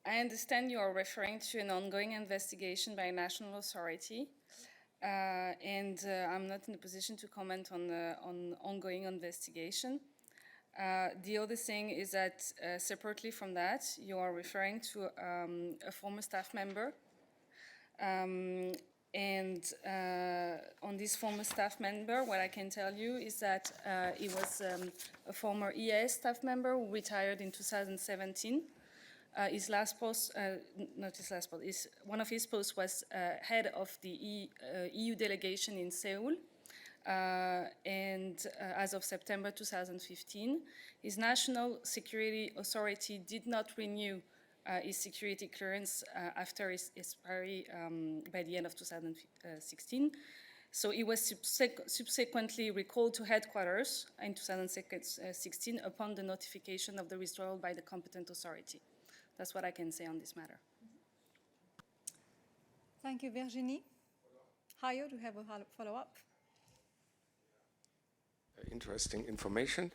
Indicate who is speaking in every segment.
Speaker 1: I understand you are referring to an ongoing investigation by a national authority, and I'm not in a position to comment on ongoing investigation. The other thing is that separately from that, you are referring to a former staff member. And on this former staff member, what I can tell you is that he was a former EAS staff member who retired in 2017. His last post, not his last post, one of his posts was head of the EU delegation in Seoul. And as of September 2015, his national security authority did not renew his security clearance after his expiry by the end of 2016. So he was subsequently recalled to headquarters in 2016 upon the notification of the withdrawal by the competent authority. That's what I can say on this matter.
Speaker 2: Thank you, Virginie. Hayo, do you have a follow-up?
Speaker 3: Interesting information.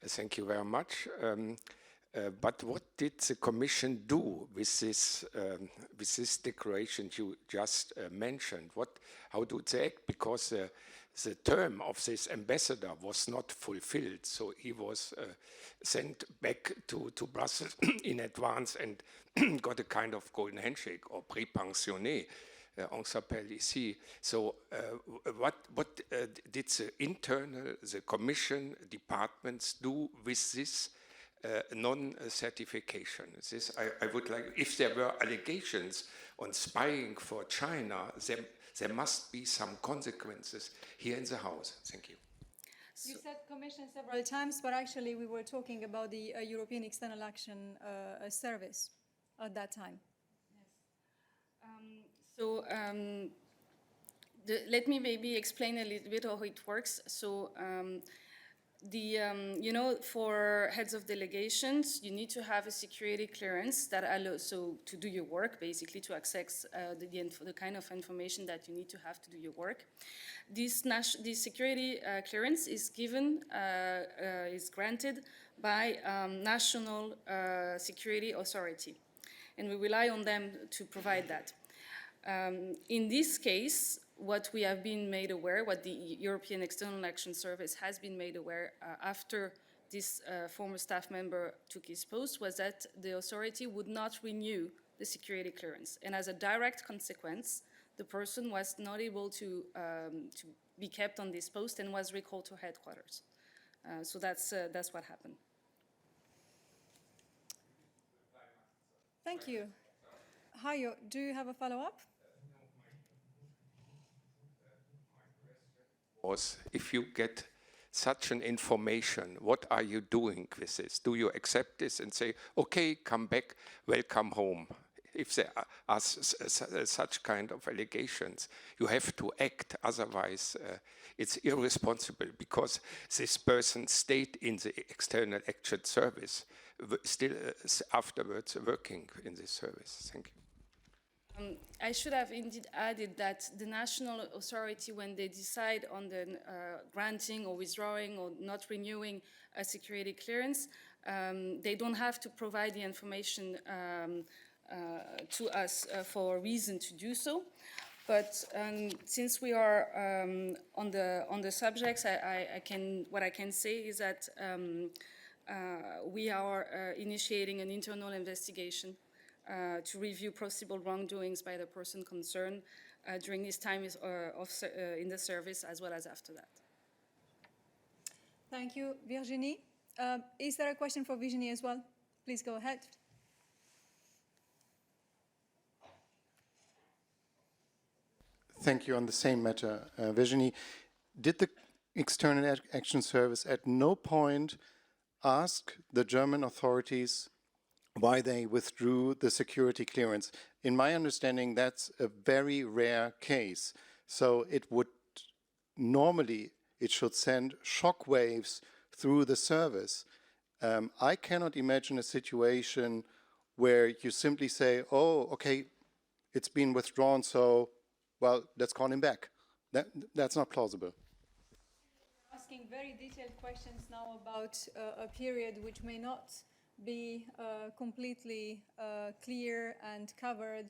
Speaker 3: Thank you very much. But what did the Commission do with this declaration you just mentioned? How do they act? Because the term of this ambassador was not fulfilled, so he was sent back to Brussels in advance and got a kind of golden handshake or pré-pensionné. On s'appelle ici. So what did the Commission departments do with this non-certification? This I would like, if there were allegations on spying for China, there must be some consequences here in the House. Thank you.
Speaker 2: You said Commission several times, but actually we were talking about the European External Action Service at that time.
Speaker 1: So let me maybe explain a little bit how it works. So you know, for heads of delegations, you need to have a security clearance that allows to do your work, basically to access the kind of information that you need to have to do your work. This security clearance is given, is granted by national security authority, and we rely on them to provide that. In this case, what we have been made aware, what the European External Action Service has been made aware after this former staff member took his post, was that the authority would not renew the security clearance. And as a direct consequence, the person was not able to be kept on this post and was recalled to headquarters. So that's what happened.
Speaker 2: Thank you. Hayo, do you have a follow-up?
Speaker 3: If you get such an information, what are you doing with this? Do you accept this and say, okay, come back, welcome home? If there are such kind of allegations, you have to act, otherwise it's irresponsible, because this person stayed in the External Action Service, still afterwards working in this service. Thank you.
Speaker 1: I should have indeed added that the national authority, when they decide on the granting or withdrawing or not renewing a security clearance, they don't have to provide the information to us for a reason to do so. But since we are on the subjects, what I can say is that we are initiating an internal investigation to review possible wrongdoings by the person concerned during his time in the service, as well as after that.
Speaker 2: Thank you, Virginie. Is there a question for Virginie as well? Please go ahead.
Speaker 4: Thank you. On the same matter, Virginie, did the External Action Service at no point ask the German authorities why they withdrew the security clearance? In my understanding, that's a very rare case. So it would normally, it should send shockwaves through the service. I cannot imagine a situation where you simply say, oh, okay, it's been withdrawn, so, well, let's call him back. That's not plausible.
Speaker 2: Asking very detailed questions now about a period which may not be completely clear and covered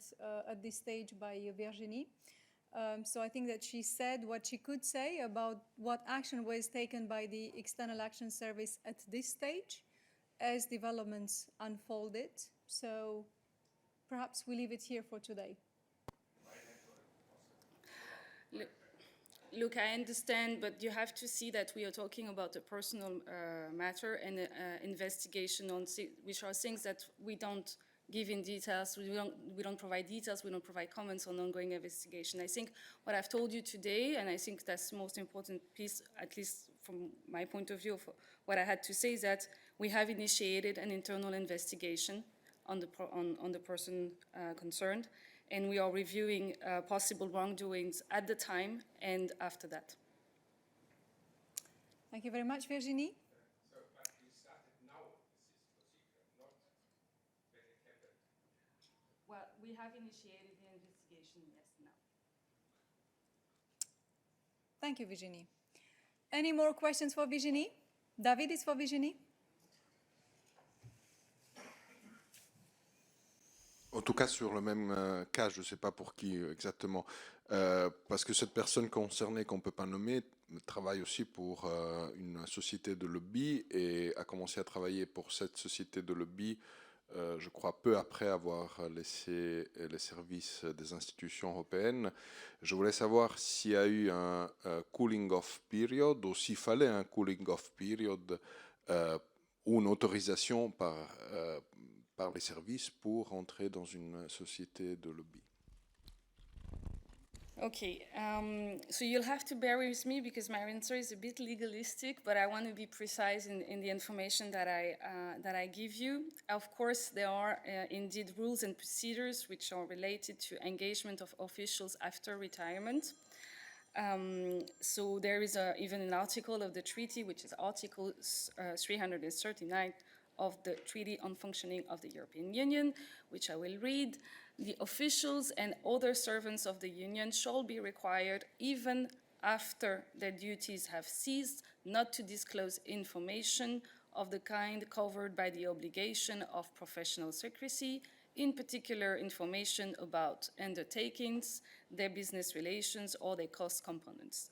Speaker 2: at this stage by Virginie. So I think that she said what she could say about what action was taken by the External Action Service at this stage as developments unfolded. So perhaps we leave it here for today.
Speaker 1: Look, I understand, but you have to see that we are talking about a personal matter and investigation on which are things that we don't give in details. We don't provide details. We don't provide comments on ongoing investigation. I think what I've told you today, and I think that's the most important piece, at least from my point of view, of what I had to say, is that we have initiated an internal investigation on the person concerned, and we are reviewing possible wrongdoings at the time and after that.
Speaker 2: Thank you very much, Virginie.
Speaker 3: So, but you started now with this procedure, not when it happened.
Speaker 1: Well, we have initiated the investigation, yes, now.
Speaker 2: Thank you, Virginie. Any more questions for Virginie? David is for Virginie.
Speaker 5: En tout cas, sur le même cas, je ne sais pas pour qui exactement, parce que cette personne concernée qu'on ne peut pas nommer travaille aussi pour une société de lobby et a commencé à travailler pour cette société de lobby, je crois, peu après avoir laissé les services des institutions européennes. Je voulais savoir s'il y a eu un cooling-off period ou s'il fallait un cooling-off period ou une autorisation par les services pour entrer dans une société de lobby.
Speaker 1: Okay, so you'll have to bear with me because my answer is a bit legalistic, but I want to be precise in the information that I give you. Of course, there are indeed rules and procedures which are related to engagement of officials after retirement. So there is even an article of the treaty, which is Article 339 of the Treaty on Functioning of the European Union, which I will read. The officials and other servants of the Union shall be required, even after their duties have ceased, not to disclose information of the kind covered by the obligation of professional secrecy, in particular information about undertakings, their business relations, or their cost components.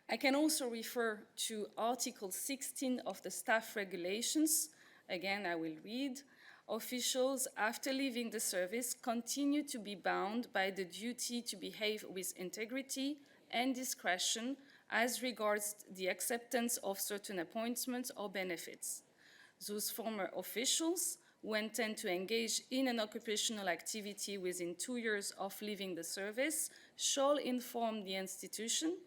Speaker 1: I can also refer to Article 16 of the Staff Regulations. Again, I will read. Officials, after leaving the service, continue to be bound by the duty to behave with integrity and discretion as regards the acceptance of certain appointments or benefits. Those former officials who intend to engage in an occupational activity within 2 years of leaving the service shall inform the institution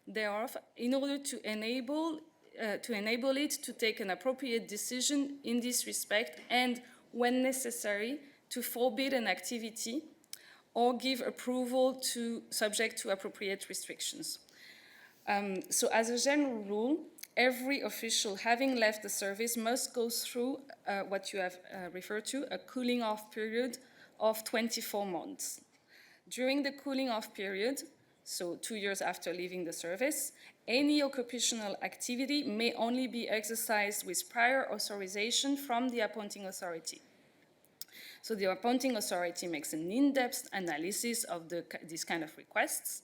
Speaker 1: thereof in order to enable it to take an appropriate decision in this respect and, when necessary, to forbid an activity or give approval subject to appropriate restrictions. So as a general rule, every official having left the service must go through what you have referred to, a cooling off period of 24 months. During the cooling off period, so 2 years after leaving the service, any occupational activity may only be exercised with prior authorization from the appointing authority. So the appointing authority makes an in-depth analysis of these kind of requests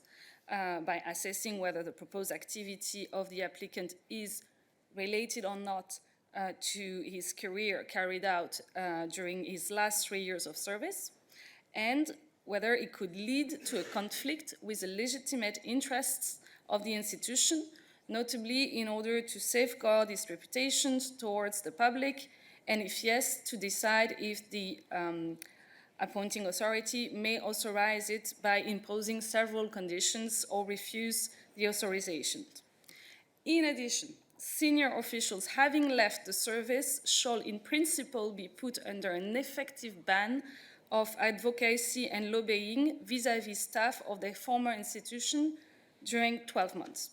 Speaker 1: by assessing whether the proposed activity of the applicant is related or not to his career carried out during his last 3 years of service, and whether it could lead to a conflict with the legitimate interests of the institution, notably in order to safeguard its reputation towards the public, and if yes, to decide if the appointing authority may authorize it by imposing several conditions or refuse the authorization. In addition, senior officials having left the service shall in principle be put under an effective ban of advocacy and lobbying vis-à-vis staff of their former institution during 12 months.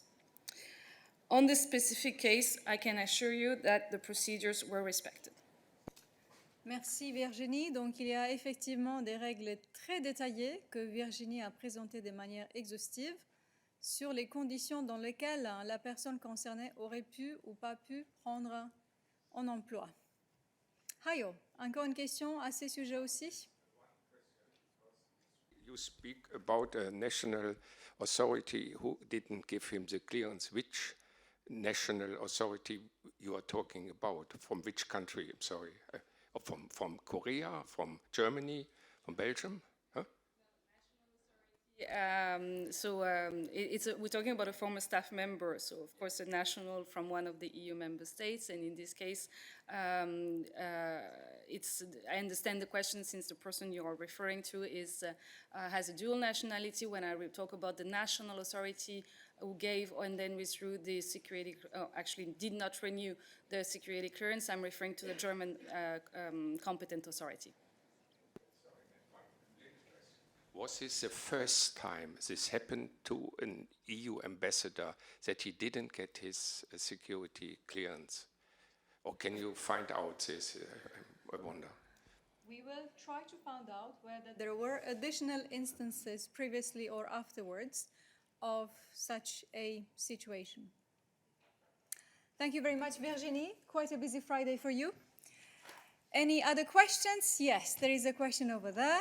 Speaker 1: On this specific case, I can assure you that the procedures were respected.
Speaker 2: Merci Virginie. Donc il y a effectivement des règles très détaillées que Virginie a présentées de manière exhaustive sur les conditions dans lesquelles la personne concernée aurait pu ou pas pu prendre un emploi. Hayo, encore une question à ce sujet aussi?
Speaker 3: You speak about a national authority who didn't give him the clearance. Which national authority you are talking about? From which country? I'm sorry. From Korea, from Germany, from Belgium? Huh?
Speaker 1: We're talking about a former staff member, so of course a national from one of the EU member states, and in this case, I understand the question since the person you are referring to has a dual nationality. When I talk about the national authority who gave and then withdrew the security, actually did not renew the security clearance, I'm referring to the German competent authority.
Speaker 3: Was this the first time this happened to an EU ambassador that he didn't get his security clearance? Or can you find out this? I wonder.
Speaker 2: We will try to find out whether there were additional instances previously or afterwards of such a situation. Thank you very much, Virginie. Quite a busy Friday for you. Any other questions? Yes, there is a question over there.